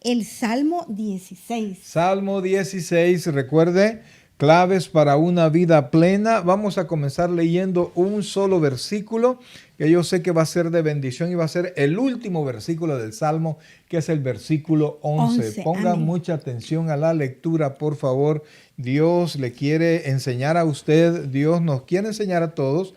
el Salmo 16. Salmo 16, recuerde, claves para una vida plena. Vamos a comenzar leyendo un solo versículo que yo sé que va a ser de bendición y va a ser el último versículo del Salmo, que es el versículo 11. Ponga Amén. mucha atención a la lectura, por favor. Dios le quiere enseñar a usted, Dios nos quiere enseñar a todos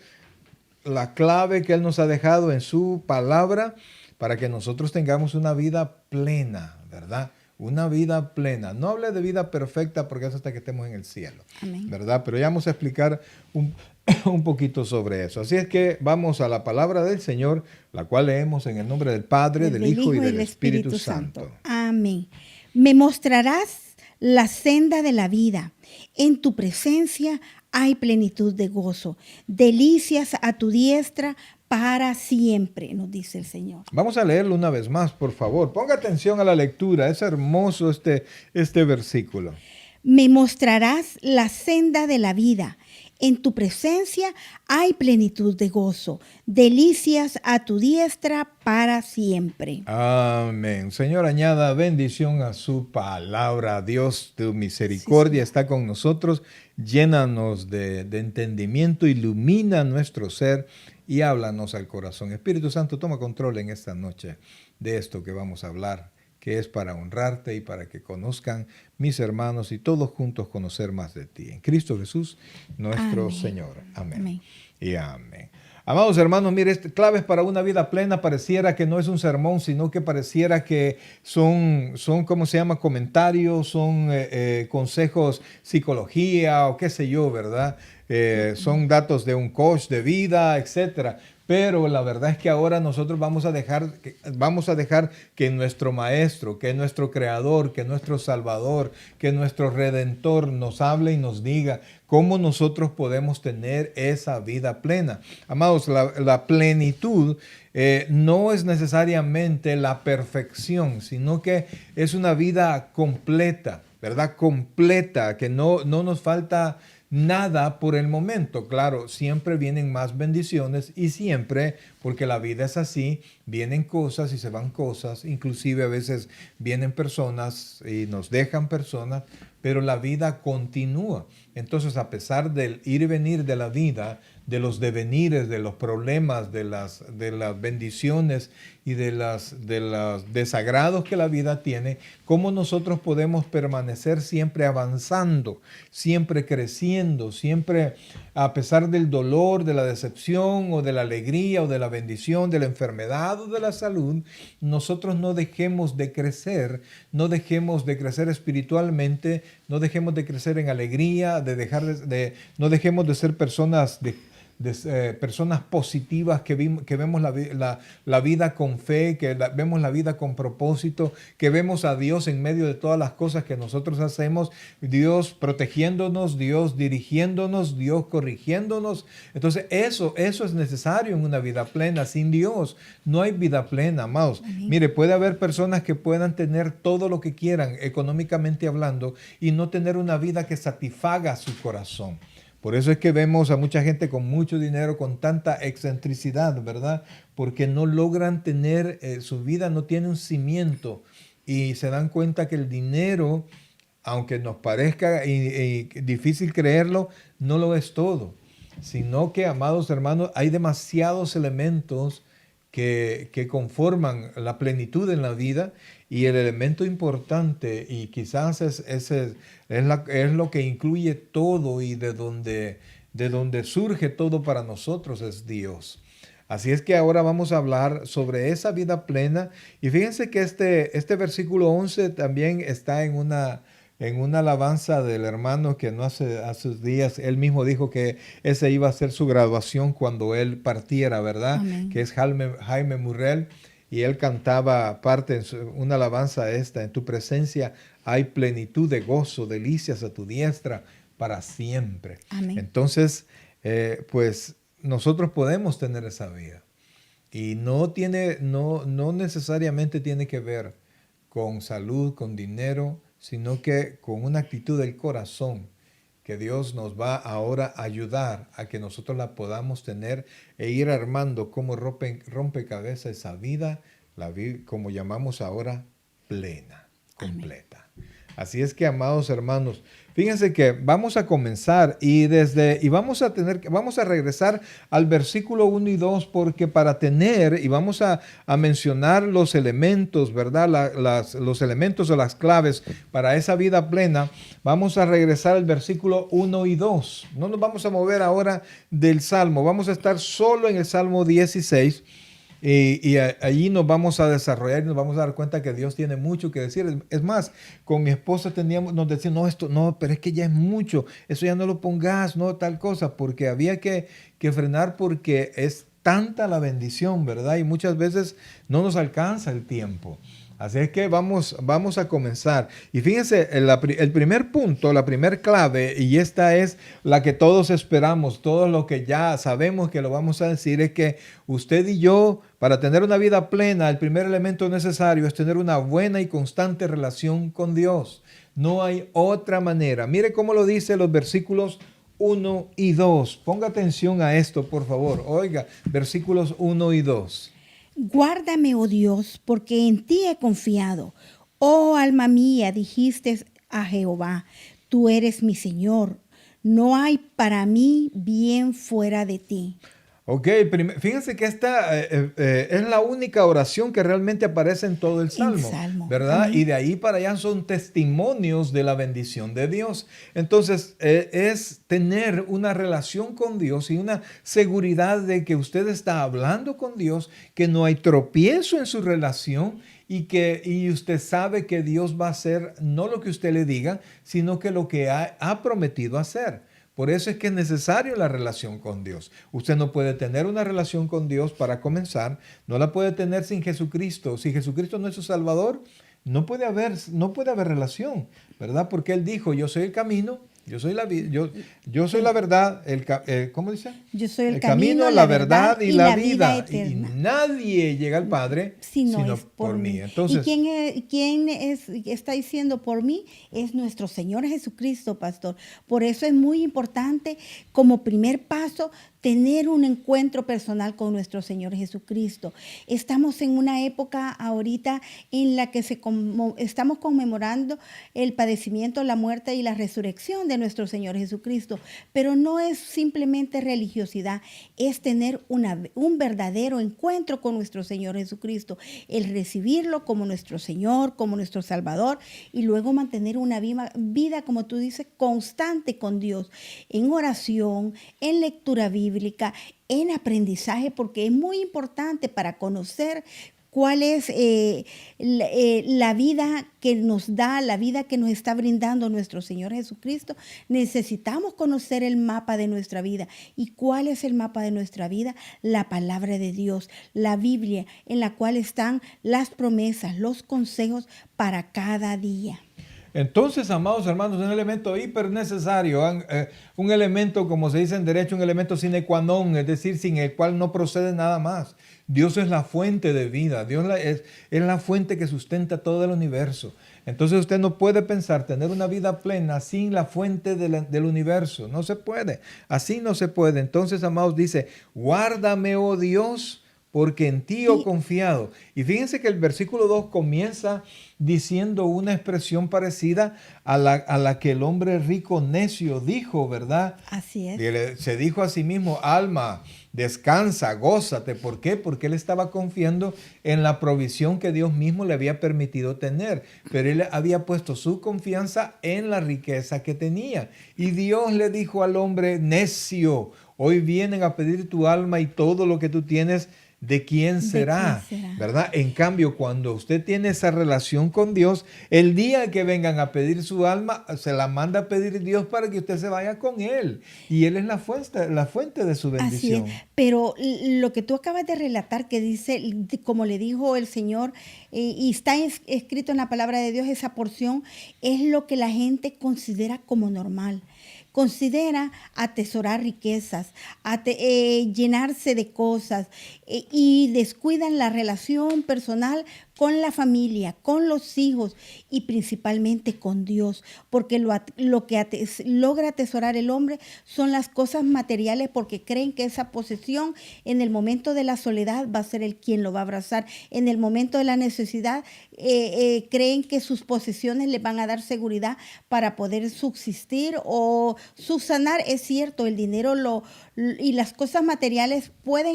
la clave que Él nos ha dejado en su palabra para que nosotros tengamos una vida plena, ¿verdad? Una vida plena. No hable de vida perfecta porque es hasta que estemos en el cielo, Amén. ¿verdad? Pero ya vamos a explicar un poquito sobre eso. Así es que vamos a la palabra del Señor, la cual leemos en el nombre del Padre, del Hijo y del Espíritu Santo. Amén. Me mostrarás la senda de la vida. En tu presencia hay plenitud de gozo. Delicias a tu diestra para siempre, nos dice el Señor. Vamos a leerlo una vez más, por favor. Ponga atención a la lectura. Es hermoso este versículo. Me mostrarás la senda de la vida. En tu presencia hay plenitud de gozo. Delicias a tu diestra para siempre. Amén. Señor, añada bendición a su palabra. Dios, tu misericordia está con nosotros. Llénanos de entendimiento, ilumina nuestro ser y háblanos al corazón. Espíritu Santo, toma control en esta noche de esto que vamos a hablar, que es para honrarte y para que conozcan mis hermanos y todos juntos conocer más de ti. En Cristo Jesús, nuestro Señor. Amén. Amén. Y amén. Amados hermanos, mire, claves para una vida plena pareciera que no es un sermón, sino que pareciera que son ¿cómo se llama? Comentarios, son consejos, psicología o qué sé yo, ¿verdad? Son datos de un coach de vida, etcétera. Pero la verdad es que ahora nosotros vamos a dejar que nuestro Maestro, que nuestro Creador, que nuestro Salvador, que nuestro Redentor nos hable y nos diga cómo nosotros podemos tener esa vida plena. Amados, la plenitud no es necesariamente la perfección, sino que es una vida completa, ¿verdad? Completa, que no nos falta nada por el momento. Claro, siempre vienen más bendiciones y siempre, porque la vida es así, vienen cosas y se van cosas, inclusive a veces vienen personas y nos dejan personas, pero la vida continúa. Entonces, a pesar del ir y venir de la vida, de los devenires, de los problemas, de las bendiciones y de los desagrados que la vida tiene, cómo nosotros podemos permanecer siempre avanzando, siempre creciendo, siempre a pesar del dolor, de la decepción o de la alegría o de la bendición, de la enfermedad o de la salud, nosotros no dejemos de crecer, no dejemos de crecer espiritualmente, no dejemos de crecer en alegría, no dejemos de ser personas personas positivas que vemos la vida con fe, vemos la vida con propósito, que vemos a Dios en medio de todas las cosas que nosotros hacemos, Dios protegiéndonos, Dios dirigiéndonos, Dios corrigiéndonos. Entonces eso es necesario en una vida plena. Sin Dios no hay vida plena, amados. Amén. Mire, puede haber personas que puedan tener todo lo que quieran económicamente hablando y no tener una vida que satisfaga su corazón. Por eso es que vemos a mucha gente con mucho dinero, con tanta excentricidad, ¿verdad? Porque no logran tener, su vida no tiene un cimiento y se dan cuenta que el dinero, aunque nos parezca difícil creerlo, no lo es todo. Sino que, amados hermanos, hay demasiados elementos que conforman la plenitud en la vida y el elemento importante y quizás es lo que incluye todo y de donde surge todo para nosotros es Dios. Así es que ahora vamos a hablar sobre esa vida plena y fíjense que este versículo 11 también está en una alabanza del hermano que no hace días, él mismo dijo que ese iba a ser su graduación cuando él partiera, ¿verdad? Amén. Que es Jaime Murrell, y él cantaba parte una alabanza esta: en tu presencia hay plenitud de gozo, delicias a tu diestra para siempre. Amén. Entonces, pues nosotros podemos tener esa vida. Y no necesariamente tiene que ver con salud, con dinero, sino que con una actitud del corazón que Dios nos va ahora a ayudar a que nosotros la podamos tener e ir armando como rompecabezas esa vida, como llamamos ahora, plena. completa. Así es que, amados hermanos, fíjense que vamos a comenzar y vamos a regresar al versículo 1 y 2 porque vamos a mencionar los elementos, ¿verdad? Los elementos o las claves para esa vida plena. Vamos a regresar al versículo 1 y 2. No nos vamos a mover ahora del Salmo, vamos a estar solo en el Salmo 16. Allí nos vamos a desarrollar y nos vamos a dar cuenta que Dios tiene mucho que decir. Es más, con mi esposa nos decían, no, pero es que ya es mucho, eso ya no lo pongas, no tal cosa, porque había que frenar porque es tanta la bendición, ¿verdad? Y muchas veces no nos alcanza el tiempo. Así es que vamos a comenzar. Y fíjense, el primer punto, la primer clave, y esta es la que todos esperamos, todo lo que ya sabemos que lo vamos a decir, es que usted y yo, para tener una vida plena, el primer elemento necesario es tener una buena y constante relación con Dios. No hay otra manera. Mire cómo lo dice los versículos 1 y 2. Ponga atención a esto, por favor. Oiga, versículos 1 y 2. Guárdame, oh Dios, porque en ti he confiado. Oh alma mía, dijiste a Jehová, tú eres mi Señor. No hay para mí bien fuera de ti. Ok, fíjense que esta es la única oración que realmente aparece en todo el Salmo, ¿verdad? Amén. Y de ahí para allá son testimonios de la bendición de Dios. Entonces, es tener una relación con Dios y una seguridad de que usted está hablando con Dios, que no hay tropiezo en su relación y usted sabe que Dios va a hacer no lo que usted le diga, sino que lo que ha prometido hacer. Por eso es que es necesario la relación con Dios. Usted no puede tener una relación con Dios para comenzar, no la puede tener sin Jesucristo. Si Jesucristo no es su Salvador, no puede haber relación, ¿verdad? Porque Él dijo, yo soy el camino, yo soy la verdad, ¿cómo dice? Yo soy el camino, la verdad y la vida eterna. Y nadie llega al Padre sino por mí. Entonces, ¿y quién está diciendo por mí? Es nuestro Señor Jesucristo, pastor. Por eso es muy importante, como primer paso, tener un encuentro personal con nuestro Señor Jesucristo. Estamos en una época ahorita en la que estamos conmemorando el padecimiento, la muerte y la resurrección de nuestro Señor Jesucristo. Pero no es simplemente religiosidad, es tener un verdadero encuentro con nuestro Señor Jesucristo, el recibirlo como nuestro Señor, como nuestro Salvador, y luego mantener una vida, como tú dices, constante con Dios, en oración, en lectura bíblica, en aprendizaje, porque es muy importante para conocer cuál es la vida que nos da, la vida que nos está brindando nuestro Señor Jesucristo. Necesitamos conocer el mapa de nuestra vida. ¿Y cuál es el mapa de nuestra vida? La palabra de Dios, la Biblia, en la cual están las promesas, los consejos para cada día. Entonces, amados hermanos, un elemento hiper necesario, un elemento, como se dice en derecho, un elemento sine qua non, es decir, sin el cual no procede nada más. Dios es la fuente de vida, Dios es la fuente que sustenta todo el universo. Entonces usted no puede pensar tener una vida plena sin la fuente del universo, no se puede, así no se puede. Entonces, amados, dice, guárdame, oh Dios, porque en ti he confiado. Y fíjense que el versículo 2 comienza diciendo una expresión parecida a la que el hombre rico necio dijo, ¿verdad? Así es. Se dijo a sí mismo, alma, descansa, gózate. ¿Por qué? Porque él estaba confiando en la provisión que Dios mismo le había permitido tener. Pero él había puesto su confianza en la riqueza que tenía. Y Dios le dijo al hombre, necio, hoy vienen a pedir tu alma y todo lo que tú tienes, ¿de quién será? ¿Verdad? En cambio, cuando usted tiene esa relación con Dios, el día que vengan a pedir su alma, se la manda a pedir Dios para que usted se vaya con Él. Y Él es la fuente de su bendición. Así es. Pero lo que tú acabas de relatar, que dice, como le dijo el Señor, y está escrito en la palabra de Dios, esa porción, es lo que la gente considera como normal. considera atesorar riquezas, llenarse de cosas y descuidan la relación personal con la familia, con los hijos y principalmente con Dios, porque lo que logra atesorar el hombre son las cosas materiales, porque creen que esa posesión en el momento de la soledad va a ser el quien lo va a abrazar, en el momento de la necesidad creen que sus posesiones les van a dar seguridad para poder subsistir o subsanar. Es cierto, el dinero y las cosas materiales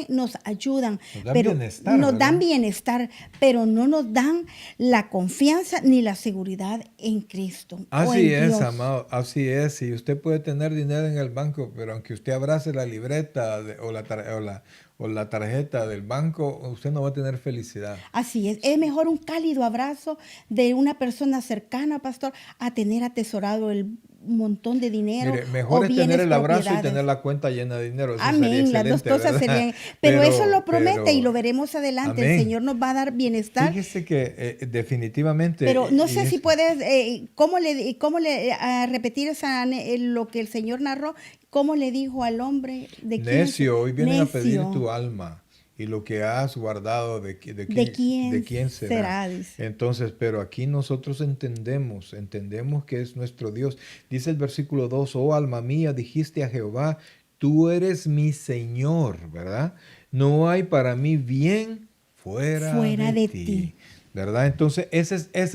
nos ayudan, Nos dan pero bienestar, nos ¿verdad? dan bienestar, pero no nos dan la confianza ni la seguridad en Cristo o Así en es, Dios. amado, así es. Y usted puede tener dinero en el banco, pero aunque usted abrace la libreta o la tarjeta del banco, usted no va a tener felicidad. Así es mejor un cálido abrazo de una persona cercana, pastor, a tener atesorado el montón de dinero Mire, mejor o es tener bienes el abrazo y propiedades. tener la cuenta llena de dinero. Eso sería Amén, las dos excelente, cosas ¿verdad? serían, pero eso lo promete y lo veremos adelante. El Amén. Señor nos va a dar bienestar. Fíjese que definitivamente... Pero no y sé si es- puedes, cómo le repetir lo que el Señor narró, cómo le dijo al hombre de quién Necio, hoy vienen a pedir necio, tu alma y lo que has guardado de de quién será. dice. Entonces, pero aquí nosotros entendemos que es nuestro Dios. Dice el versículo 2: oh alma mía, dijiste a Jehová, tú eres mi Señor, ¿verdad? No hay para mí bien fuera de ti. ¿Verdad? Entonces,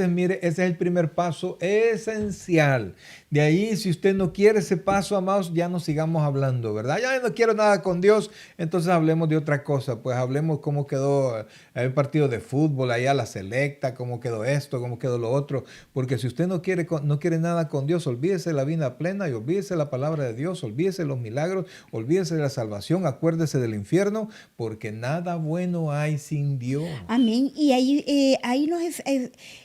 mire, ese es el primer paso esencial. De ahí, si usted no quiere ese paso, amados, ya no sigamos hablando, ¿verdad? Ya no quiero nada con Dios, entonces hablemos de otra cosa. Pues hablemos cómo quedó el partido de fútbol, allá la selecta, cómo quedó esto, cómo quedó lo otro. Porque si usted no quiere nada con Dios, olvídese la vida plena y olvídese la palabra de Dios, olvídese los milagros, olvídese de la salvación, acuérdese del infierno, porque nada bueno hay sin Dios. Amén. Y ahí nos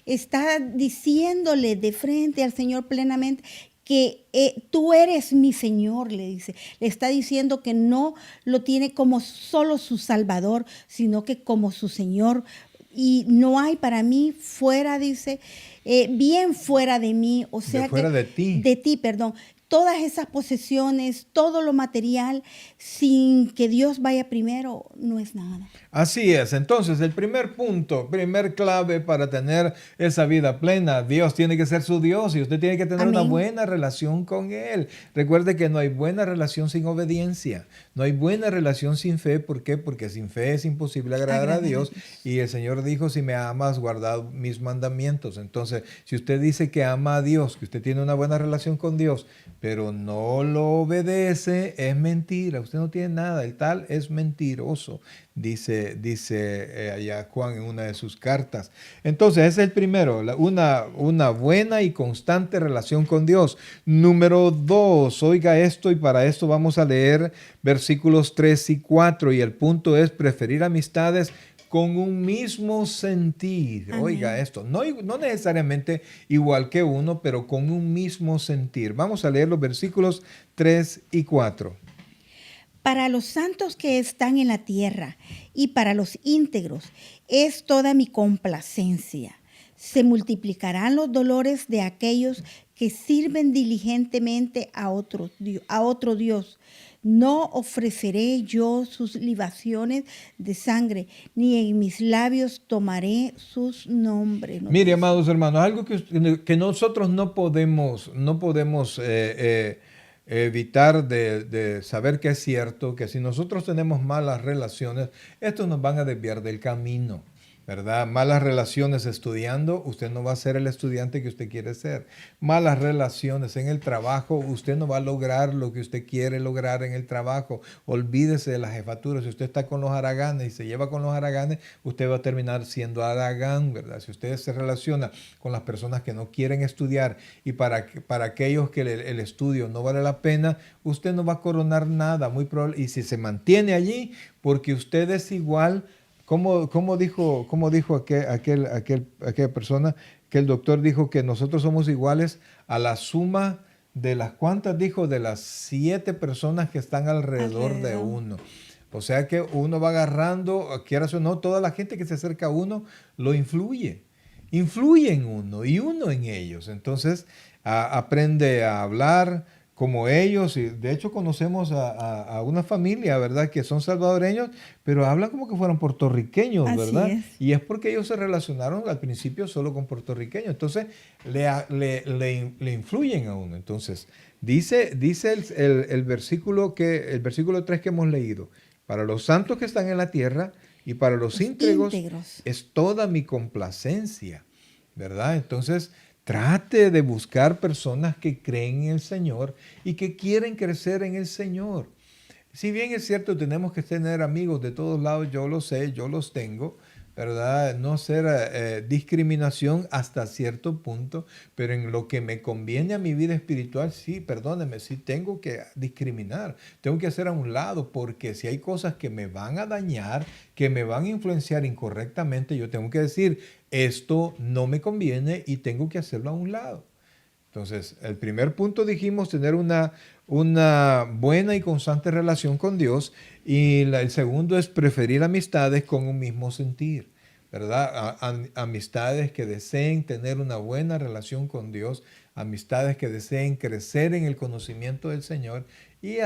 está diciéndole de frente al Señor plenamente que tú eres mi Señor, le dice. Le está diciendo que no lo tiene como solo su Salvador, sino que como su Señor. Y no hay para mí fuera, dice, bien fuera de mí, o sea fuera de ti. De ti, perdón. Todas esas posesiones, todo lo material, sin que Dios vaya primero, no es nada. Así es. Entonces, el primer punto, primer clave para tener esa vida plena, Dios tiene que ser su Dios y usted tiene que tener una Amén. buena relación con Él. Recuerde que no hay buena relación sin obediencia, no hay buena relación sin fe. ¿Por qué? Porque sin fe es imposible agradar a Dios. Y el Señor dijo, si me amas, guardad mis mandamientos. Entonces, si usted dice que ama a Dios, que usted tiene una buena relación con Dios, pero no lo obedece, es mentira. Usted no tiene nada. El tal es mentiroso, dice allá Juan en una de sus cartas. Entonces, ese es el primero, una buena y constante relación con Dios. Número 2, oiga esto, y para esto vamos a leer versículos 3 y 4. Y el punto es preferir amistades con un mismo sentir. Amén. Oiga esto, no necesariamente igual que uno, pero con un mismo sentir. Vamos a leer los versículos 3 y 4. Para los santos que están en la tierra y para los íntegros es toda mi complacencia. Se multiplicarán los dolores de aquellos que sirven diligentemente a otro Dios. No ofreceré yo sus libaciones de sangre, ni en mis labios tomaré sus nombres. Mire, amados hermanos, algo que nosotros no podemos evitar de saber que es cierto, que si nosotros tenemos malas relaciones, estos nos van a desviar del camino, ¿verdad? Malas relaciones estudiando, usted no va a ser el estudiante que usted quiere ser. Malas relaciones en el trabajo, usted no va a lograr lo que usted quiere lograr en el trabajo. Olvídese de la jefatura. Si usted está con los haraganes y se lleva con los haraganes, usted va a terminar siendo haragán, ¿verdad? Si usted se relaciona con las personas que no quieren estudiar y para aquellos que el estudio no vale la pena, usted no va a coronar nada, muy probable. Y si se mantiene allí, porque usted es igual. ¿Cómo dijo aquella persona? Que el doctor dijo que nosotros somos iguales a la suma de las cuantas, dijo, de las 7 personas que están alrededor de uno. O sea que uno va agarrando, quieras o no, toda la gente que se acerca a uno lo influye en uno y uno en ellos. Entonces aprende a hablar como ellos. Y de hecho conocemos a una familia, ¿verdad? Que son salvadoreños, pero hablan como que fueran puertorriqueños, Así ¿verdad? es. Y es porque ellos se relacionaron al principio solo con puertorriqueños. Entonces le influyen a uno. Entonces, dice el versículo el versículo 3 que hemos leído. Para los santos que están en la tierra y para los Los íntegros íntegros. es toda mi complacencia, ¿verdad? Entonces, trate de buscar personas que creen en el Señor y que quieren crecer en el Señor. Si bien es cierto, tenemos que tener amigos de todos lados, yo lo sé, yo los tengo, ¿verdad? No ser discriminación hasta cierto punto, pero en lo que me conviene a mi vida espiritual, sí, perdóneme, sí tengo que discriminar, tengo que hacer a un lado, porque si hay cosas que me van a dañar, que me van a influenciar incorrectamente, yo tengo que decir, esto no me conviene y tengo que hacerlo a un lado. Entonces, el primer punto dijimos tener una buena y constante relación con Dios, y el segundo es preferir amistades con un mismo sentir, ¿verdad? Amistades que deseen tener una buena relación con Dios, amistades que deseen crecer en el conocimiento del Señor y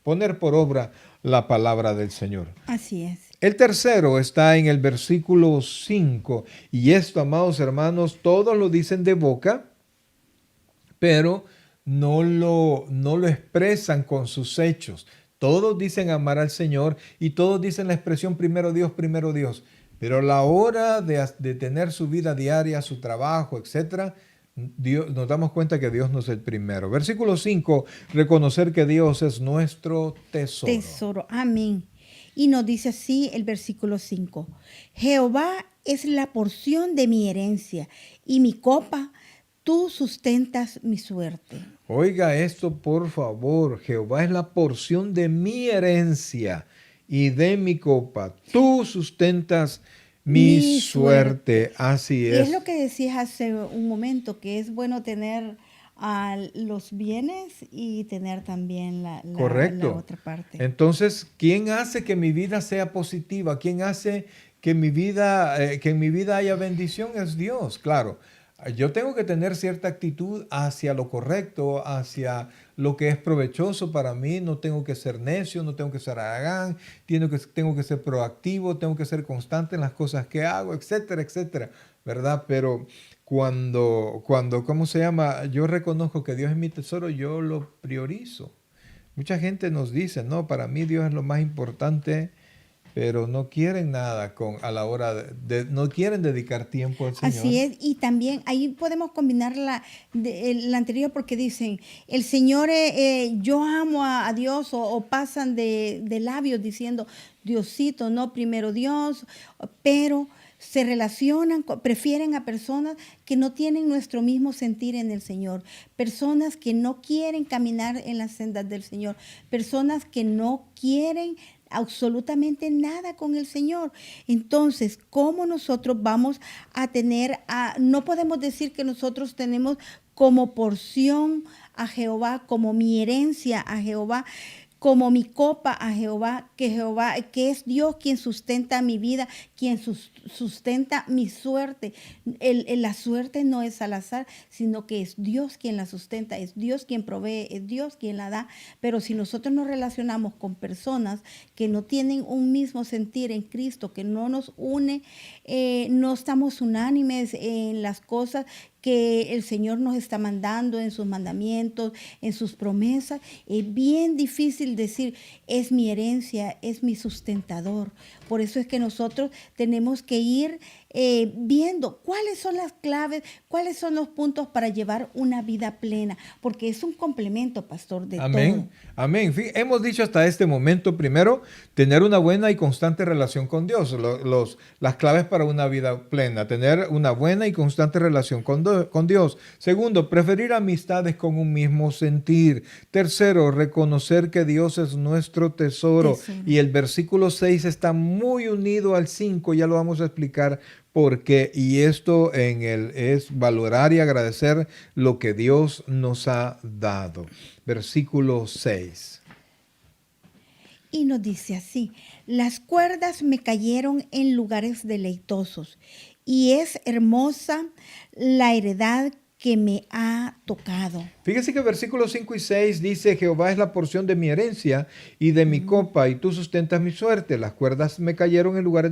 poner por obra la palabra del Señor. Así es. El tercero está en el versículo 5, y esto, amados hermanos, todos lo dicen de boca, pero no lo expresan con sus hechos. Todos dicen amar al Señor y todos dicen la expresión primero Dios, primero Dios. Pero a la hora de tener su vida diaria, su trabajo, etcétera, nos damos cuenta que Dios no es el primero. Versículo 5, reconocer que Dios es nuestro tesoro. Tesoro. Amén. Y nos dice así el versículo 5. Jehová es la porción de mi herencia y mi copa, tú sustentas mi suerte. Oiga esto, por favor. Jehová es la porción de mi herencia y de mi copa. Tú sustentas mi Mi suerte. suerte. Así Y es es. lo que decías hace un momento, que es bueno tener los bienes y tener también la Correcto. otra parte. Entonces, ¿quién hace que mi vida sea positiva? ¿Quién hace que que en mi vida haya bendición? Es Dios, claro. Yo tengo que tener cierta actitud hacia lo correcto, hacia lo que es provechoso para mí. No tengo que ser necio, no tengo que ser aragán, tengo que ser proactivo, tengo que ser constante en las cosas que hago, etcétera, etcétera, ¿verdad? Pero ¿cómo se llama? Yo reconozco que Dios es mi tesoro, yo lo priorizo. Mucha gente nos dice, no, para mí Dios es lo más importante, pero no quieren nada a la hora no quieren dedicar tiempo al Señor. Así es, y también ahí podemos combinar la anterior porque dicen, el Señor, yo amo a Dios, o pasan de labios diciendo, Diosito, no, primero Dios, pero se relacionan, prefieren a personas que no tienen nuestro mismo sentir en el Señor, personas que no quieren caminar en las sendas del Señor, personas que no quieren absolutamente nada con el Señor. Entonces, ¿cómo nosotros vamos a no podemos decir que nosotros tenemos como porción a Jehová, como mi herencia a Jehová, como mi copa a Jehová, que es Dios quien sustenta mi vida, quien sustenta mi suerte. La suerte no es al azar, sino que es Dios quien la sustenta, es Dios quien provee, es Dios quien la da. Pero si nosotros nos relacionamos con personas que no tienen un mismo sentir en Cristo, que no nos une, no estamos unánimes en las cosas que el Señor nos está mandando, en sus mandamientos, en sus promesas, es bien difícil decir, es mi herencia, es mi sustentador. Por eso es que nosotros tenemos que ir viendo cuáles son las claves, cuáles son los puntos para llevar una vida plena, porque es un complemento, pastor, de Amén. todo. Amén. Hemos dicho hasta este momento, primero, tener una buena y constante relación con Dios. Las claves para una vida plena, tener una buena y constante relación con Dios. Segundo, preferir amistades con un mismo sentir. Tercero, reconocer que Dios es nuestro tesoro. Y el versículo 6 está muy unido al 5, ya lo vamos a explicar por qué. Y esto es valorar y agradecer lo que Dios nos ha dado. Versículo 6. Y nos dice así, las cuerdas me cayeron en lugares deleitosos y es hermosa la heredad que me ha tocado. Fíjese que versículos 5 y 6 dice, Jehová es la porción de mi herencia y de mi copa, y tú sustentas mi suerte. Las cuerdas me cayeron en lugares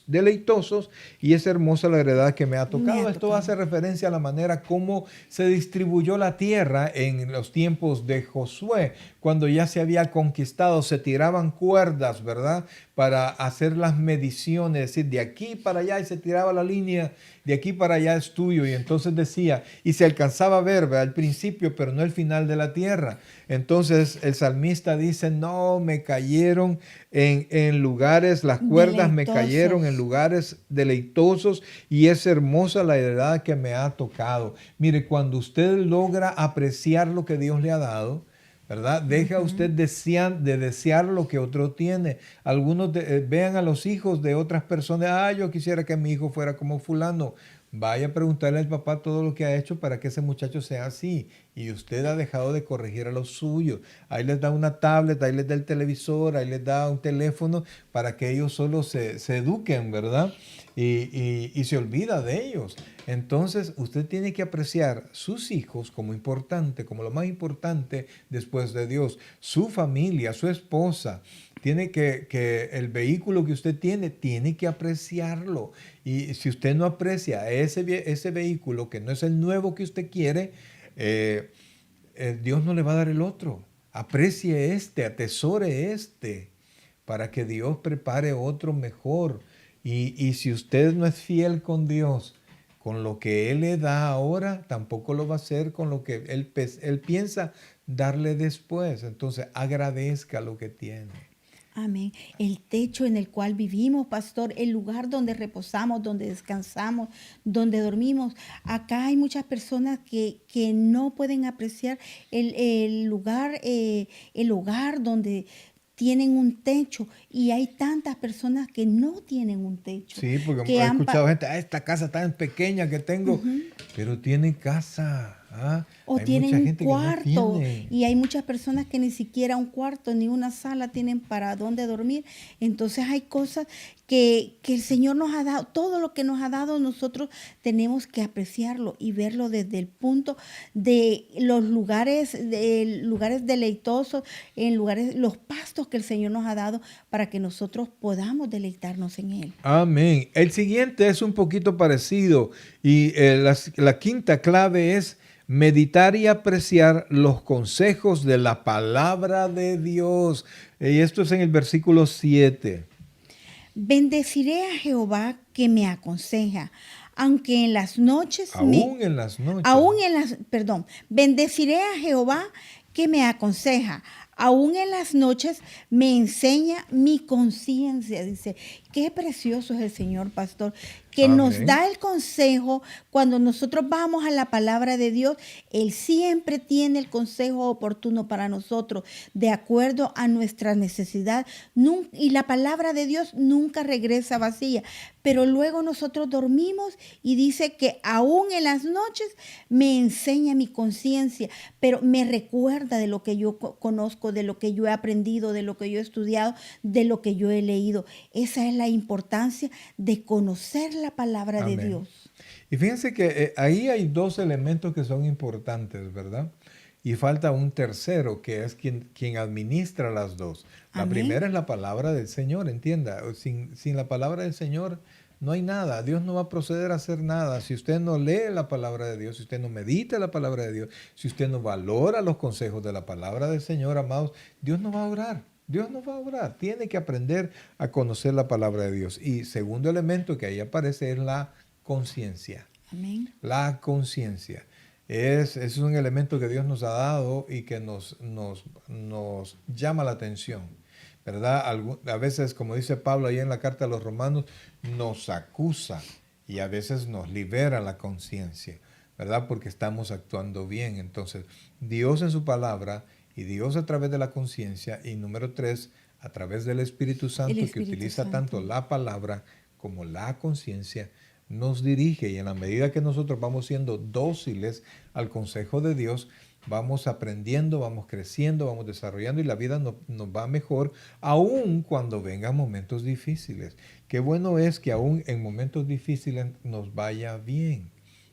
deleitosos, y es hermosa la heredad que me ha Me tocado. ha Esto tocado. hace referencia a la manera como se distribuyó la tierra en los tiempos de Josué, cuando ya se había conquistado, se tiraban cuerdas, ¿verdad? Para hacer las mediciones, es decir, de aquí para allá, y se tiraba la línea, de aquí para allá es tuyo. Y entonces decía, y se alcanzaba a ver, ¿verdad?, el principio, pero no el final de la tierra. Entonces el salmista dice, no, me cayeron en lugares, las cuerdas me cayeron en Deleitosos. lugares deleitosos, y es hermosa la heredad que me ha tocado. Mire, cuando usted logra apreciar lo que Dios le ha dado, ¿verdad? Deja usted de desear lo que otro tiene. Algunos vean a los hijos de otras personas. Yo quisiera que mi hijo fuera como fulano. Vaya a preguntarle al papá todo lo que ha hecho para que ese muchacho sea así. Y usted ha dejado de corregir a los suyos. Ahí les da una tablet, ahí les da el televisor, ahí les da un teléfono para que ellos solo se eduquen, ¿verdad? Y se olvida de ellos. Entonces, usted tiene que apreciar sus hijos como importante, como lo más importante después de Dios. Su familia, su esposa. Tiene que el vehículo que usted tiene que apreciarlo. Y si usted no aprecia ese vehículo, que no es el nuevo que usted quiere, Dios no le va a dar el otro. Aprecie este, atesore este, para que Dios prepare otro mejor. Y si usted no es fiel con Dios, con lo que Él le da ahora, tampoco lo va a hacer con lo que Él piensa darle después. Entonces, agradezca lo que tiene. Amén. El techo en el cual vivimos, pastor, el lugar donde reposamos, donde descansamos, donde dormimos. Acá hay muchas personas que no pueden apreciar el lugar, el hogar donde tienen un techo, y hay tantas personas que no tienen un techo, Sí, porque que he han escuchado gente, esta casa tan pequeña que tengo, Ujú. pero tiene casa. ¿Ah? O Hay tienen mucha un gente que no cuarto, tiene. y hay muchas personas que ni siquiera un cuarto ni una sala tienen para dónde dormir. Entonces hay cosas que el Señor nos ha dado, todo lo que nos ha dado nosotros tenemos que apreciarlo y verlo desde el punto de los lugares, deleitosos, en lugares, los pastos que el Señor nos ha dado para que nosotros podamos deleitarnos en Él. Amén. El siguiente es un poquito parecido, y la quinta clave es meditar y apreciar los consejos de la palabra de Dios. Y esto es en el versículo 7. Bendeciré a Jehová que me aconseja, aunque en las noches me, Aún en las noches. aún en las, perdón, bendeciré a Jehová que me aconseja, aún en las noches me enseña mi conciencia. Dice, qué precioso es el Señor, pastor, que nos Amén. da el consejo cuando nosotros vamos a la palabra de Dios. Él siempre tiene el consejo oportuno para nosotros, de acuerdo a nuestra necesidad. Y la palabra de Dios nunca regresa vacía. Pero luego nosotros dormimos y dice que aún en las noches me enseña mi conciencia, pero me recuerda de lo que yo conozco, de lo que yo he aprendido, de lo que yo he estudiado, de lo que yo he leído. Esa es la importancia de conocer la palabra de Amén. Dios. Y fíjense que ahí hay dos elementos que son importantes, ¿verdad? Y falta un tercero, que es quien administra las dos. La Amén. primera es la palabra del Señor, entienda. Sin la palabra del Señor no hay nada. Dios no va a proceder a hacer nada. Si usted no lee la palabra de Dios, si usted no medita la palabra de Dios, si usted no valora los consejos de la palabra del Señor, amados, Dios no va a orar. Dios no va a orar. Tiene que aprender a conocer la palabra de Dios. Y segundo elemento que ahí aparece es la conciencia. Amén. La conciencia. Es un elemento que Dios nos ha dado y que nos llama la atención, ¿verdad? A veces, como dice Pablo ahí en la carta a los Romanos, nos acusa, y a veces nos libera la conciencia, ¿verdad? Porque estamos actuando bien. Entonces, Dios en su palabra, y Dios a través de la conciencia, y número 3, a través del Espíritu Santo, que Espíritu utiliza Santo. tanto la palabra como la conciencia, nos dirige. Y en la medida que nosotros vamos siendo dóciles al consejo de Dios, vamos aprendiendo, vamos creciendo, vamos desarrollando, y la vida nos va mejor, aun cuando vengan momentos difíciles. Qué bueno es que aún en momentos difíciles nos vaya bien,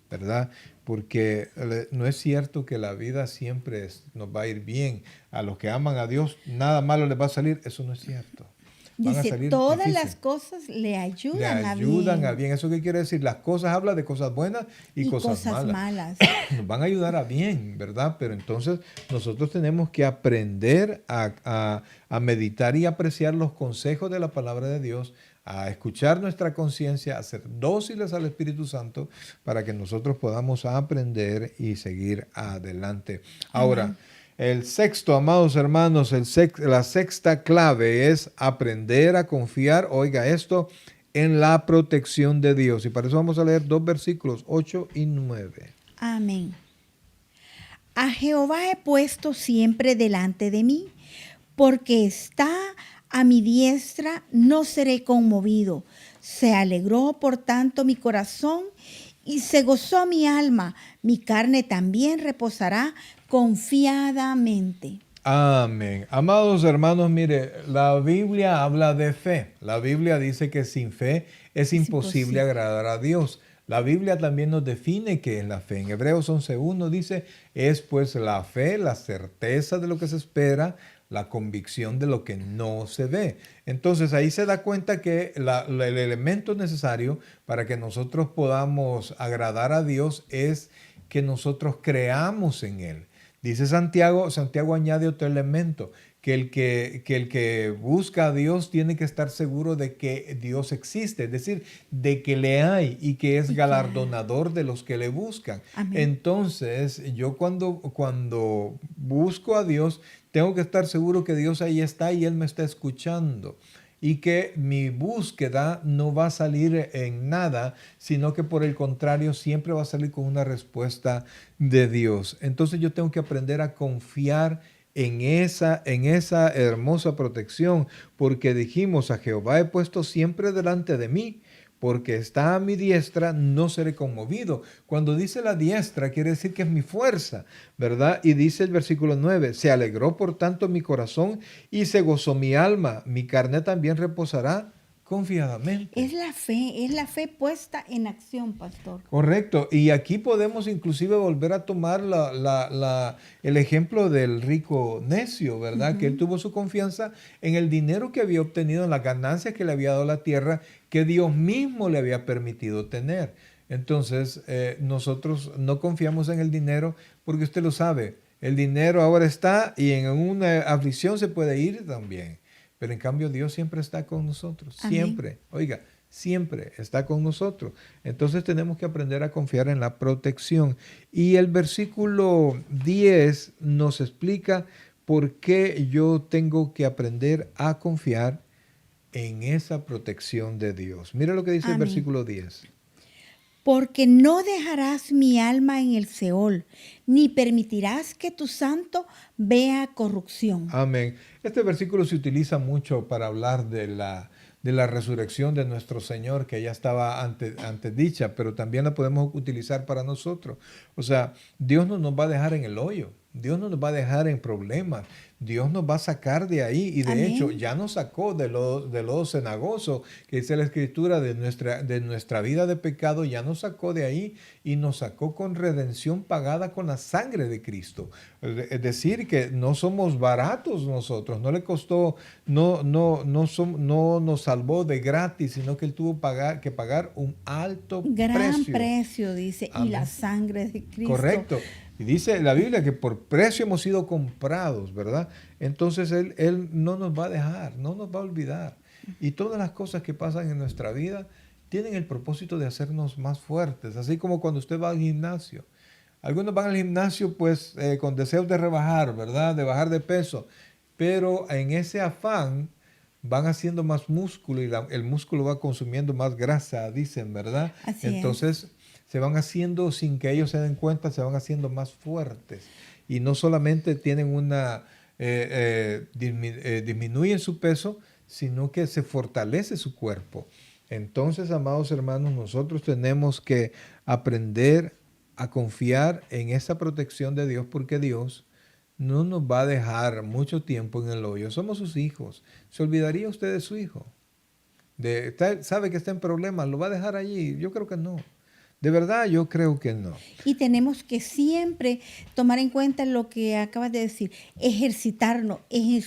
¿verdad? Porque no es cierto que la vida siempre nos va a ir bien. A los que aman a Dios, nada malo les va a salir. Eso no es cierto. Van a Dice, salir todas difíciles. las cosas le Le ayudan a ayudan a bien bien. ¿Eso qué quiere decir? Las cosas habla de cosas buenas y y cosas cosas malas. malas. Nos van a ayudar a bien, ¿verdad? Pero entonces nosotros tenemos que aprender a meditar y apreciar los consejos de la palabra de Dios, a escuchar nuestra conciencia, a ser dóciles al Espíritu Santo para que nosotros podamos aprender y seguir adelante. Ahora, Amén. el sexto, amados hermanos, la sexta clave es aprender a confiar, oiga esto, en la protección de Dios. Y para eso vamos a leer dos versículos, 8 y 9. Amén. A Jehová he puesto siempre delante de mí, porque está a mi diestra, no seré conmovido. Se alegró por tanto mi corazón y se gozó mi alma. Mi carne también reposará confiadamente. Amén. Amados hermanos, mire, la Biblia habla de fe. La Biblia dice que sin fe es Es imposible imposible. agradar a Dios. La Biblia también nos define qué es la fe. En Hebreos 11:1 dice, es pues la fe, la certeza de lo que se espera, la convicción de lo que no se ve. Entonces ahí se da cuenta que el elemento necesario para que nosotros podamos agradar a Dios es que nosotros creamos en Él. Dice Santiago, Santiago añade otro elemento, que el que busca a Dios tiene que estar seguro de que Dios existe, es decir, de que le hay y que es Y que galardonador de los que le buscan. amén. Entonces, yo cuando busco a Dios, tengo que estar seguro que Dios ahí está y Él me está escuchando. Y que mi búsqueda no va a salir en nada, sino que por el contrario siempre va a salir con una respuesta de Dios. Entonces yo tengo que aprender a confiar en esa hermosa protección, porque dijimos, a Jehová he puesto siempre delante de mí, porque está a mi diestra, no seré conmovido. Cuando dice la diestra, quiere decir que es mi fuerza, ¿verdad? Y dice el versículo 9, se alegró por tanto mi corazón y se gozó mi alma, mi carne también reposará confiadamente. Es la fe puesta en acción, pastor. Correcto. Y aquí podemos inclusive volver a tomar el ejemplo del rico necio, ¿verdad? Que él Ujú. tuvo su confianza en el dinero que había obtenido, en las ganancias que le había dado la tierra, que Dios mismo le había permitido tener. Entonces, nosotros no confiamos en el dinero porque usted lo sabe, el dinero ahora está y en una aflicción se puede ir también. Pero en cambio Dios siempre está con nosotros, Amén. siempre. Oiga, siempre está con nosotros. Entonces tenemos que aprender a confiar en la protección. Y el versículo 10 nos explica por qué yo tengo que aprender a confiar en esa protección de Dios. Mira lo que dice el Amén. versículo 10. Porque no dejarás mi alma en el Seol, ni permitirás que tu santo vea corrupción. Amén. Este versículo se utiliza mucho para hablar de la resurrección de nuestro Señor, que ya estaba antes dicha, pero también la podemos utilizar para nosotros. O sea, Dios no nos va a dejar en el hoyo, Dios no nos va a dejar en problemas, Dios nos va a sacar de ahí y de hecho Amén. ya nos sacó de lodo cenagoso, que dice la Escritura, de nuestra vida de pecado, ya nos sacó de ahí y nos sacó con redención pagada con la sangre de Cristo. Es decir, que no somos baratos nosotros, no le costó, no nos salvó de gratis, sino que Él tuvo que pagar un alto Gran precio. precio, dice, y la Amén. sangre de Cristo. Correcto. Y dice la Biblia que por precio hemos sido comprados, ¿verdad? Entonces Él no nos va a dejar, no nos va a olvidar. Y todas las cosas que pasan en nuestra vida tienen el propósito de hacernos más fuertes, así como cuando usted va al gimnasio. Algunos van al gimnasio pues con deseos de rebajar, ¿verdad? De bajar de peso, pero en ese afán van haciendo más músculo y el músculo va consumiendo más grasa, dicen, ¿verdad? Así es. Entonces se van haciendo, sin que ellos se den cuenta, se van haciendo más fuertes. Y no solamente tienen disminuyen su peso, sino que se fortalece su cuerpo. Entonces, amados hermanos, nosotros tenemos que aprender a confiar en esa protección de Dios porque Dios no nos va a dejar mucho tiempo en el hoyo. Somos sus hijos. ¿Se olvidaría usted de su hijo? Sabe que está en problemas, ¿lo va a dejar allí? Yo creo que no. De verdad, yo creo que no. Y tenemos que siempre tomar en cuenta lo que acabas de decir, ejercitarnos en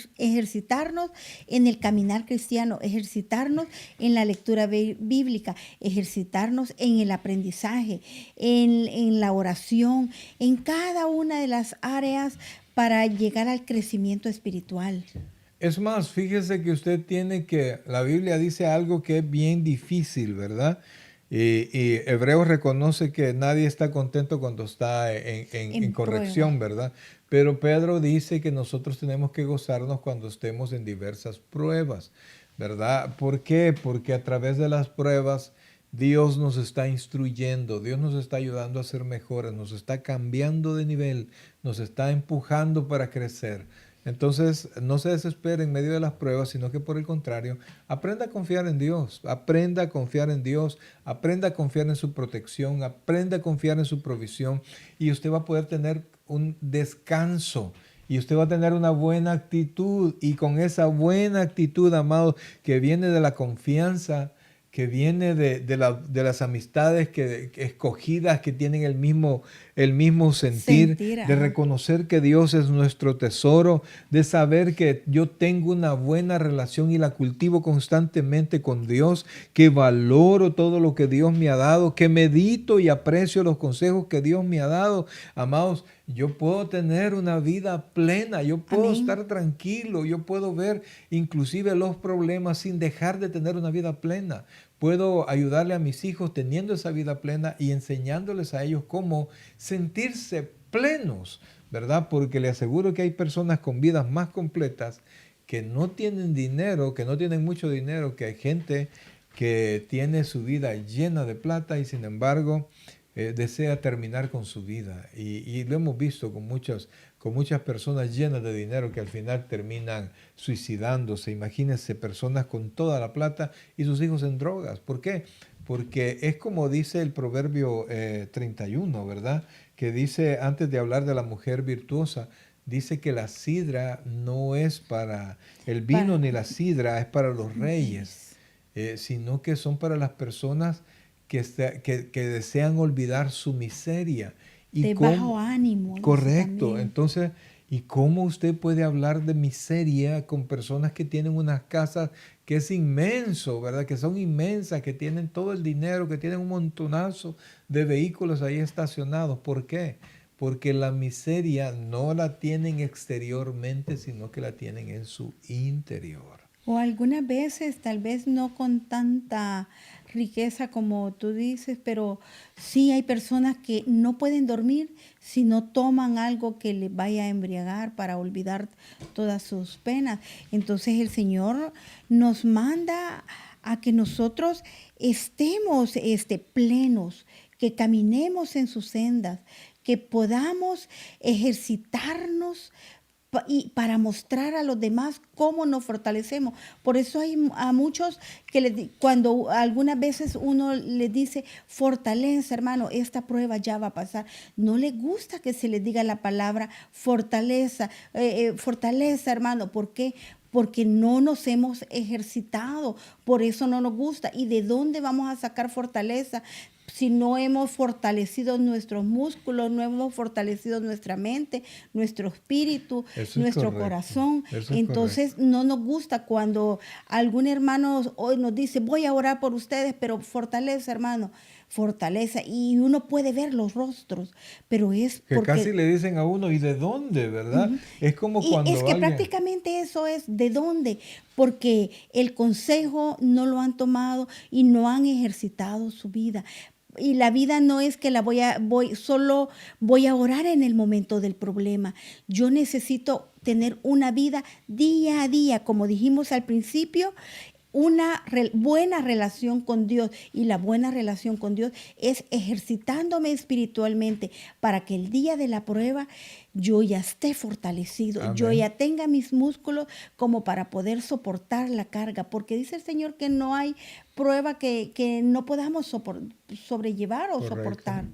el caminar cristiano, ejercitarnos en la lectura bíblica, ejercitarnos en el aprendizaje, en la oración, en cada una de las áreas para llegar al crecimiento espiritual. Es más, fíjese que usted tiene que, la Biblia dice algo que es bien difícil, ¿verdad? Y Hebreos reconoce que nadie está contento cuando está en En corrección, prueba. ¿verdad? Pero Pedro dice que nosotros tenemos que gozarnos cuando estemos en diversas pruebas, ¿verdad? ¿Por qué? Porque a través de las pruebas Dios nos está instruyendo, Dios nos está ayudando a ser mejores, nos está cambiando de nivel, nos está empujando para crecer. Entonces, no se desespere en medio de las pruebas, sino que por el contrario, aprenda a confiar en Dios, aprenda a confiar en Dios, aprenda a confiar en su protección, aprenda a confiar en su provisión y usted va a poder tener un descanso y usted va a tener una buena actitud y con esa buena actitud, amado, que viene de la confianza, que viene de las amistades que escogidas que tienen el mismo sentir, Sentir, de reconocer que Dios es nuestro tesoro, de saber que yo tengo una buena relación y la cultivo constantemente con Dios, que valoro todo lo que Dios me ha dado, que medito y aprecio los consejos que Dios me ha dado. Amados, yo puedo tener una vida plena, yo puedo amén. estar tranquilo, yo puedo ver inclusive los problemas sin dejar de tener una vida plena. Puedo ayudarle a mis hijos teniendo esa vida plena y enseñándoles a ellos cómo sentirse plenos, ¿verdad? Porque le aseguro que hay personas con vidas más completas que no tienen dinero, que no tienen mucho dinero, que hay gente que tiene su vida llena de plata y sin embargo desea terminar con su vida. Y lo hemos visto con muchas personas llenas de dinero que al final terminan suicidándose. Imagínense personas con toda la plata y sus hijos en drogas. ¿Por qué? Porque es como dice el Proverbio 31, ¿verdad? Que dice, antes de hablar de la mujer virtuosa, dice que la sidra no es para el vino Para ni la sidra, es para los reyes, reyes. sino que son para las personas que desean olvidar su miseria. Y De bajo ánimo, dice correcto, también. entonces, ¿y cómo usted puede hablar de miseria con personas que tienen unas casas que es inmenso, ¿verdad? Que son inmensas, que tienen todo el dinero, que tienen un montonazo de vehículos ahí estacionados? ¿Por qué? Porque la miseria no la tienen exteriormente, sino que la tienen en su interior. O algunas veces, tal vez no con tanta riqueza como tú dices, pero sí hay personas que no pueden dormir si no toman algo que les vaya a embriagar para olvidar todas sus penas. Entonces el Señor nos manda a que nosotros estemos plenos, que caminemos en sus sendas, que podamos ejercitarnos y para mostrar a los demás cómo nos fortalecemos. Por eso hay a muchos que cuando algunas veces uno les dice, fortaleza, hermano, esta prueba ya va a pasar. No les gusta que se les diga la palabra fortaleza, fortaleza, hermano. ¿Por qué? Porque no nos hemos ejercitado, por eso no nos gusta. ¿Y de dónde vamos a sacar fortaleza? Si no hemos fortalecido nuestros músculos, no hemos fortalecido nuestra mente, nuestro espíritu, Eso es nuestro correcto. corazón. Eso es correcto. Entonces no nos gusta cuando algún hermano hoy nos dice, voy a orar por ustedes, pero fortaleza, hermano, fortaleza. Y uno puede ver los rostros, pero es Que casi porque le dicen a uno, ¿y de dónde, verdad? ujú. Es como Y es cuando que alguien... prácticamente eso es de dónde, porque el consejo no lo han tomado y no han ejercitado su vida. Y la vida no es que solo voy a orar en el momento del problema. Yo necesito tener una vida día a día, como dijimos al principio, una buena relación con Dios. Y la buena relación con Dios es ejercitándome espiritualmente para que el día de la prueba yo ya esté fortalecido, yo Amén. ya tenga mis músculos como para poder soportar la carga, porque dice el Señor que no hay prueba que no podamos sobrellevar o Correcto. soportar.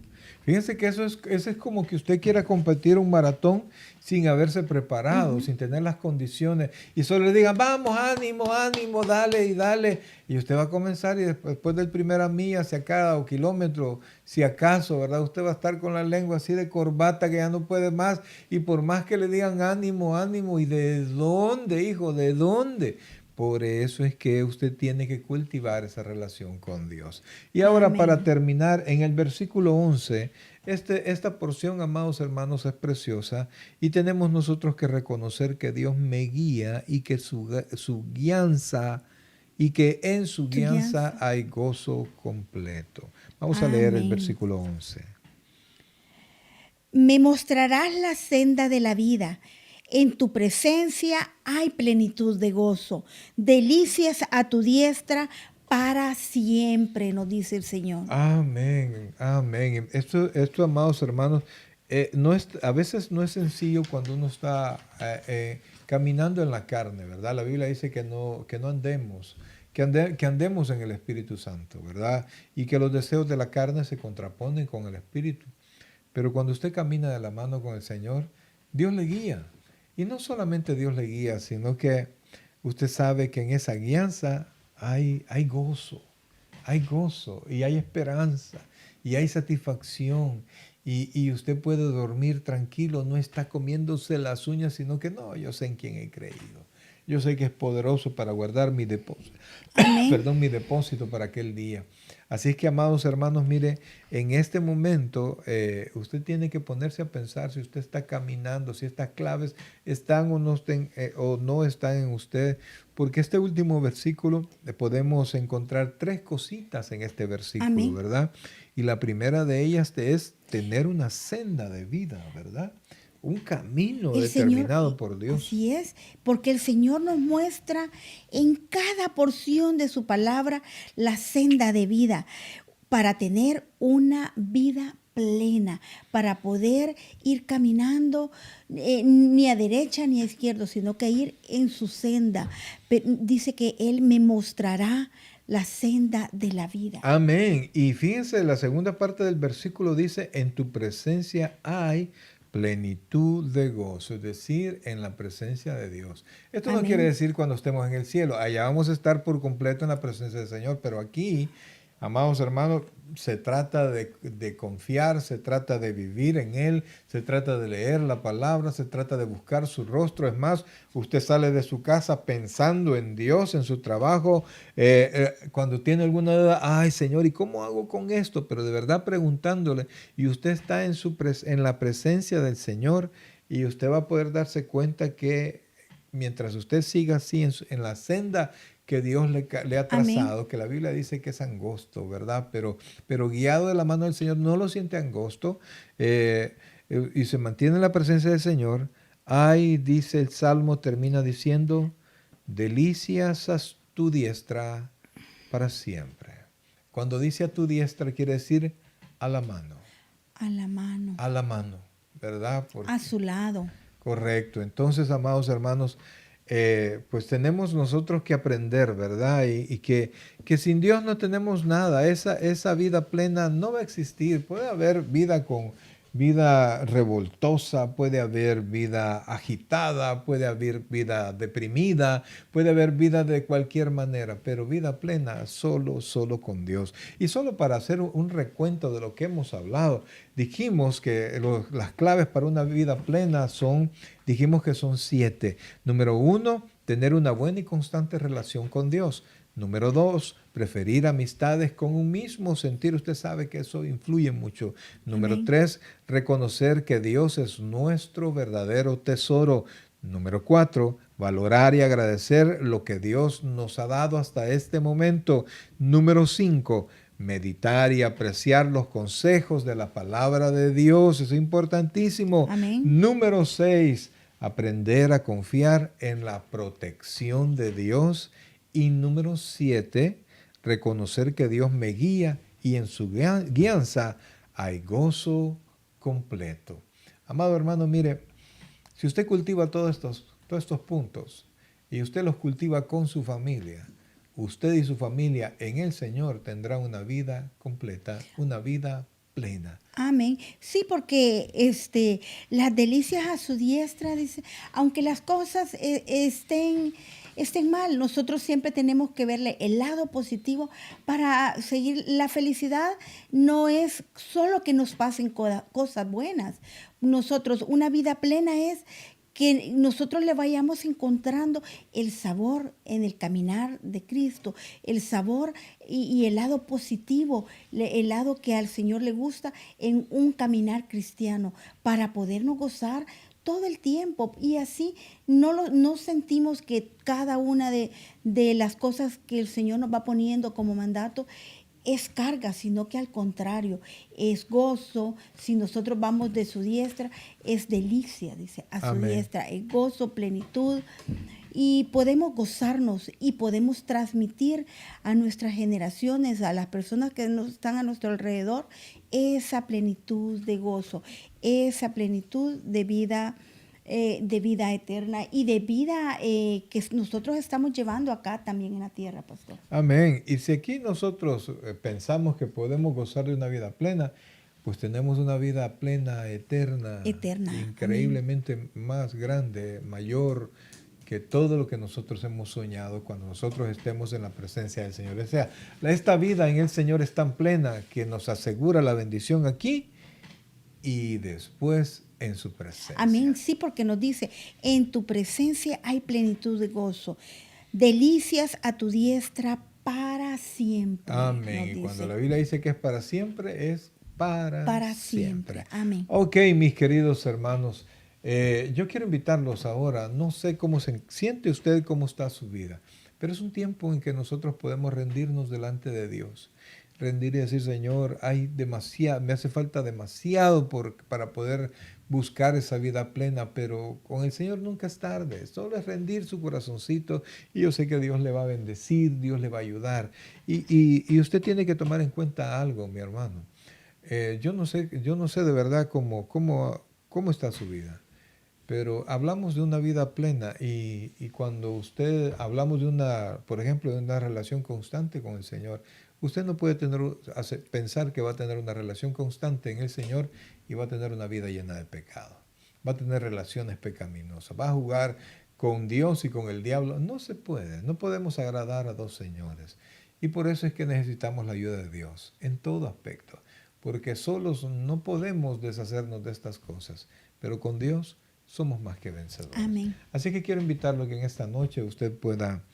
Fíjense que eso es como que usted quiera competir un maratón sin haberse preparado, Ujú. sin tener las condiciones, y solo le digan, vamos, ánimo, ánimo, dale y dale. Y usted va a comenzar y después del primera milla, si acaso, o kilómetro, si acaso, ¿verdad? Usted va a estar con la lengua así de corbata que ya no puede más, y por más que le digan ánimo, ánimo, ¿y de dónde, hijo? ¿De dónde? Por eso es que usted tiene que cultivar esa relación con Dios. Y ahora para Amén. terminar, en el versículo 11, esta porción, amados hermanos, es preciosa y tenemos nosotros que reconocer que Dios me guía y que su guianza y que en su Tu guianza guianza. hay gozo completo. Vamos a leer el Amén. versículo 11. Me mostrarás la senda de la vida. En tu presencia hay plenitud de gozo, delicias a tu diestra para siempre, nos dice el Señor. Amén, amén. Amados hermanos, a veces no es sencillo cuando uno está caminando en la carne, ¿verdad? La Biblia dice que no andemos, que andemos en el Espíritu Santo, ¿verdad? Y que los deseos de la carne se contraponen con el Espíritu. Pero cuando usted camina de la mano con el Señor, Dios le guía. Y no solamente Dios le guía, sino que usted sabe que en esa guianza hay gozo y hay esperanza y hay satisfacción y usted puede dormir tranquilo, no está comiéndose las uñas, sino que no, yo sé en quién he creído. Yo sé que es poderoso para guardar mi depósito, Amén. perdón, mi depósito para aquel día. Así es que, amados hermanos, mire, en este momento usted tiene que ponerse a pensar si usted está caminando, si estas claves están o no están en usted, porque este último versículo podemos encontrar tres cositas en este versículo, Amén. ¿verdad? Y la primera de ellas es tener una senda de vida, ¿verdad? Un camino El Señor, determinado por Dios. así es, porque el Señor nos muestra en cada porción de su palabra la senda de vida para tener una vida plena, para poder ir caminando ni a derecha ni a izquierda, sino que ir en su senda. Dice que Él me mostrará la senda de la vida. Amén. Y fíjense, la segunda parte del versículo dice, en tu presencia hay plenitud de gozo, es decir, en la presencia de Dios. Esto no quiere Amén. decir cuando estemos en el cielo, allá vamos a estar por completo en la presencia del Señor, pero aquí, amados hermanos, se trata de confiar, se trata de vivir en Él, se trata de leer la palabra, se trata de buscar su rostro. Es más, usted sale de su casa pensando en Dios, en su trabajo, cuando tiene alguna duda, ay Señor, ¿y cómo hago con esto? Pero de verdad preguntándole, y usted está en la presencia del Señor y usted va a poder darse cuenta que mientras usted siga así en la senda que Dios le ha Amén. trazado, que la Biblia dice que es angosto, ¿verdad? Pero guiado de la mano del Señor, no lo siente angosto y se mantiene en la presencia del Señor. Ay, dice el Salmo, termina diciendo, delicias a tu diestra para siempre. Cuando dice a tu diestra, quiere decir a A la mano, la mano, ¿verdad? a su lado. Correcto. Entonces, amados hermanos, pues tenemos nosotros que aprender, ¿verdad? Y que sin Dios no tenemos nada. Esa vida plena no va a existir. Puede haber vida revoltosa, puede haber vida agitada, puede haber vida deprimida, puede haber vida de cualquier manera, pero vida plena solo con Dios. Y solo para hacer un recuento de lo que hemos hablado, dijimos que las claves para una vida plena dijimos que son 7. Número 1, tener una buena y constante relación con Dios. Número 2, preferir amistades con un mismo sentir. Usted sabe que eso influye mucho. Número Amén. 3, reconocer que Dios es nuestro verdadero tesoro. Número 4, valorar y agradecer lo que Dios nos ha dado hasta este momento. Número 5, meditar y apreciar los consejos de la palabra de Dios. Eso es importantísimo. Amén. Número 6, aprender a confiar en la protección de Dios. Y número 7, reconocer que Dios me guía y en su guianza hay gozo completo. Amado hermano, mire, si usted cultiva todos estos puntos y usted los cultiva con su familia, usted y su familia en el Señor tendrán una vida completa, una vida plena. Amén. Sí, porque las delicias a su diestra, dice, aunque las cosas estén mal, nosotros siempre tenemos que verle el lado positivo para seguir. La felicidad no es solo que nos pasen cosas buenas. Nosotros, una vida plena es que nosotros le vayamos encontrando el sabor en el caminar de Cristo, el sabor y el lado positivo, el lado que al Señor le gusta en un caminar cristiano, para podernos gozar todo el tiempo. Y así no sentimos que cada una de las cosas que el Señor nos va poniendo como mandato es carga, sino que al contrario, es gozo. Si nosotros vamos de su diestra, es delicia, dice, a su Amén. diestra, es gozo, plenitud. Y podemos gozarnos y podemos transmitir a nuestras generaciones, a las personas que están a nuestro alrededor, esa plenitud de gozo, esa plenitud de vida eterna y de vida que nosotros estamos llevando acá también en la tierra, pastor. Amén. Y si aquí nosotros pensamos que podemos gozar de una vida plena, pues tenemos una vida plena, eterna, increíblemente más grande, mayor que todo lo que nosotros hemos soñado cuando nosotros estemos en la presencia del Señor. O sea, esta vida en el Señor es tan plena que nos asegura la bendición aquí y después en su presencia. Amén, sí, porque nos dice, en tu presencia hay plenitud de gozo, delicias a tu diestra para siempre. Amén. Y cuando la Biblia dice que es para siempre, es para siempre. Amén. Ok, mis queridos hermanos, yo quiero invitarlos ahora. No sé cómo se siente usted, cómo está su vida, pero es un tiempo en que nosotros podemos rendirnos delante de Dios. Rendir y decir, Señor, me hace falta demasiado para poder buscar esa vida plena, pero con el Señor nunca es tarde. Solo es rendir su corazoncito y yo sé que Dios le va a bendecir, Dios le va a ayudar. Y usted tiene que tomar en cuenta algo, mi hermano. Yo no sé de verdad cómo está su vida, pero hablamos de una vida plena y cuando hablamos por ejemplo, de una relación constante con el Señor, usted no puede pensar que va a tener una relación constante en el Señor y va a tener una vida llena de pecado. Va a tener relaciones pecaminosas. Va a jugar con Dios y con el diablo. No se puede. No podemos agradar a dos señores. Y por eso es que necesitamos la ayuda de Dios en todo aspecto. Porque solos no podemos deshacernos de estas cosas. Pero con Dios somos más que vencedores. Amén. Así que quiero invitarlo a que en esta noche usted pueda,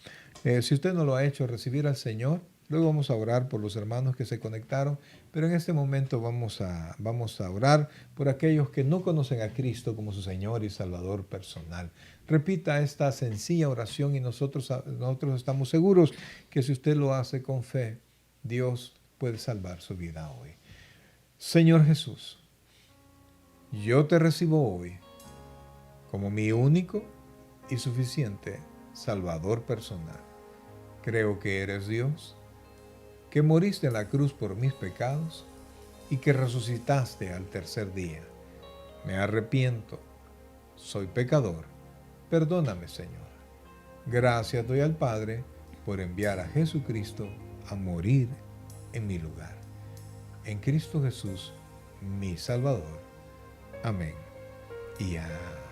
si usted no lo ha hecho, recibir al Señor. Luego vamos a orar por los hermanos que se conectaron, pero en este momento vamos a orar por aquellos que no conocen a Cristo como su Señor y Salvador personal. Repita esta sencilla oración y nosotros estamos seguros que si usted lo hace con fe, Dios puede salvar su vida hoy. Señor Jesús, yo te recibo hoy como mi único y suficiente Salvador personal. Creo que eres Dios, que moriste en la cruz por mis pecados y que resucitaste al tercer día. Me arrepiento, soy pecador, perdóname, Señor. Gracias doy al Padre por enviar a Jesucristo a morir en mi lugar. En Cristo Jesús, mi Salvador. Amén y amén.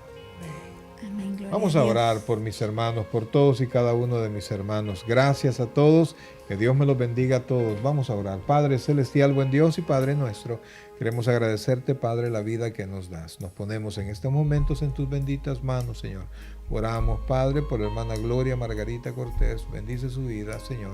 Amén, gloria Vamos a a Dios. orar por mis hermanos, por todos y cada uno de mis hermanos. Gracias a todos, que Dios me los bendiga a todos. Vamos a orar. Padre Celestial, buen Dios y Padre nuestro, queremos agradecerte, Padre, la vida que nos das. Nos ponemos en estos momentos en tus benditas manos, Señor. Oramos, Padre, por la hermana Gloria Margarita Cortés. Bendice su vida, Señor.